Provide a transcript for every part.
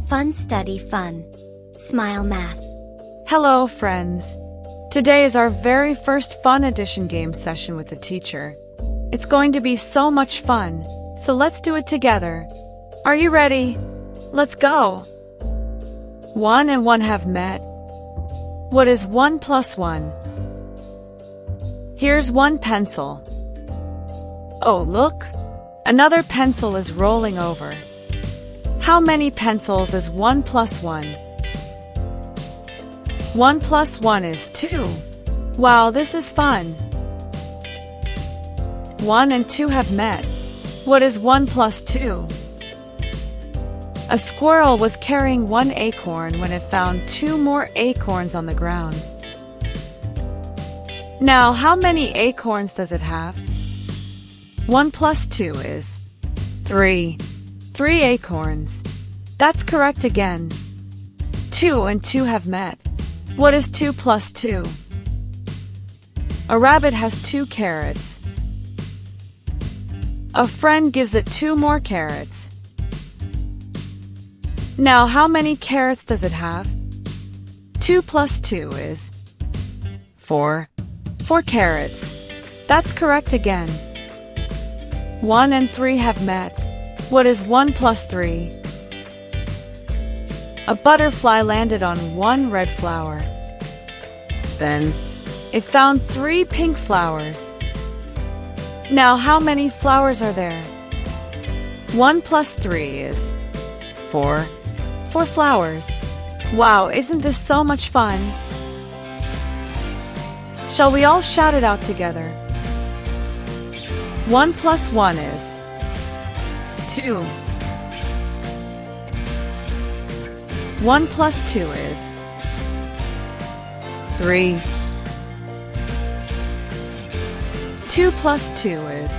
Fun study fun. Smile Math. Hello, friends. Today is our very first fun addition game session with the teacher. It's going to be so much fun, so let's do it together. Are you ready? Let's go. 1 and 1 have met. What is 1 plus 1? Here's one pencil. Oh, look! Another pencil is rolling over. How many pencils is 1 plus 1? 1 plus 1 is 2. Wow, this is fun. 1 and 2 have met. What is 1 plus 2? A squirrel was carrying one acorn when it found 2 more acorns on the ground. Now, how many acorns does it have? 1 plus 2 is 3. 3 acorns. That's correct again. 2 and 2 have met. What is 2 plus 2? A rabbit has 2 carrots. A friend gives it 2 more carrots. Now, how many carrots does it have? 2 plus 2 is 4. 4 carrots. That's correct again. 1 and 3 have met. What is 1 plus 3? A butterfly landed on one red flower. Then, it found 3 pink flowers. Now, how many flowers are there? 1 plus 3 is 4. 4 flowers. Wow, isn't this so much fun? Shall we all shout it out together? 1 plus 1 is 2. 1 plus 2 is 3. 2 plus 2 is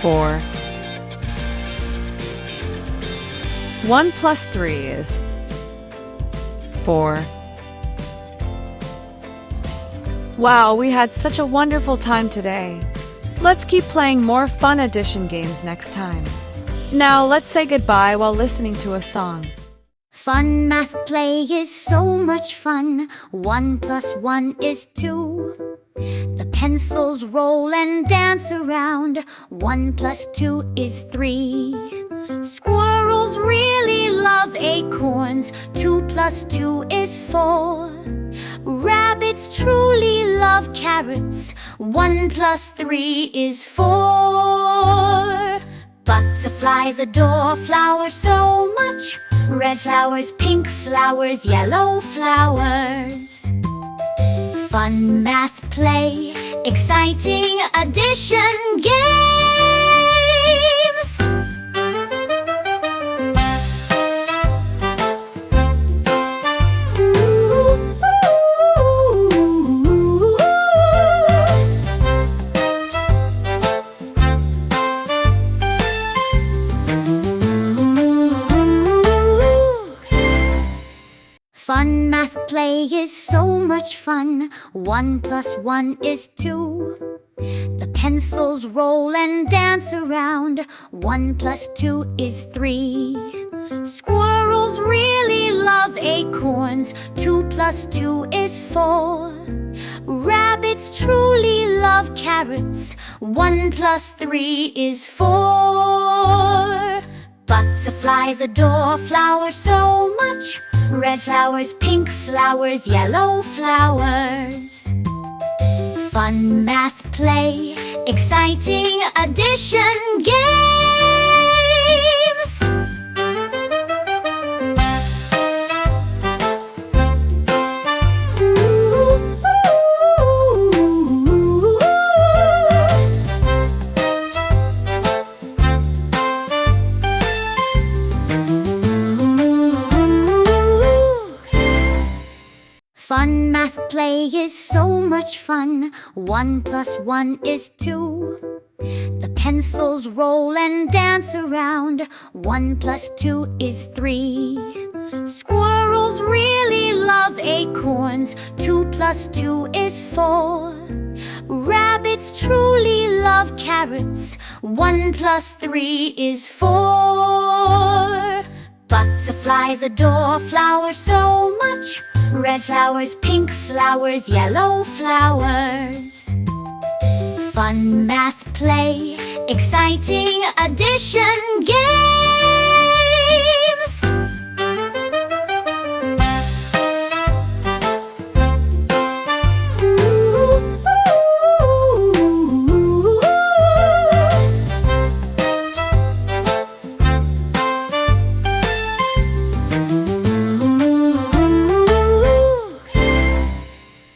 4. 1 plus 3 is 4. Wow, we had such a wonderful time today. Let's keep playing more fun addition games next time. Now, let's say goodbye while listening to a song. Fun math play is so much fun. 1 plus 1 is 2. The pencils roll and dance around. 1 plus 2 is 3. Squirrels really love acorns. 2 plus 2 is 4. Rabbits truly love carrots. 1 plus 3 is 4. Butterflies adore flowers so much. Red flowers, pink flowers, yellow flowers. Fun math play, exciting addition games. Fun math play is so much fun. 1 plus 1 is 2. The pencils roll and dance around. 1 plus 2 is 3. Squirrels really love acorns. 2 plus 2 is 4. Rabbits truly love carrots. 1 plus 3 is 4. Butterflies adore flowers so much. Red flowers, pink flowers, yellow flowers. Fun math play, exciting addition games. Fun math play is so much fun. 1 plus 1 is 2. The pencils roll and dance around. 1 plus 2 is 3. Squirrels really love acorns. 2 plus 2 is 4. Rabbits truly love carrots. 1 plus 3 is 4. Butterflies adore flowers so much. Red flowers, pink flowers, yellow flowers. Fun math play, exciting addition game.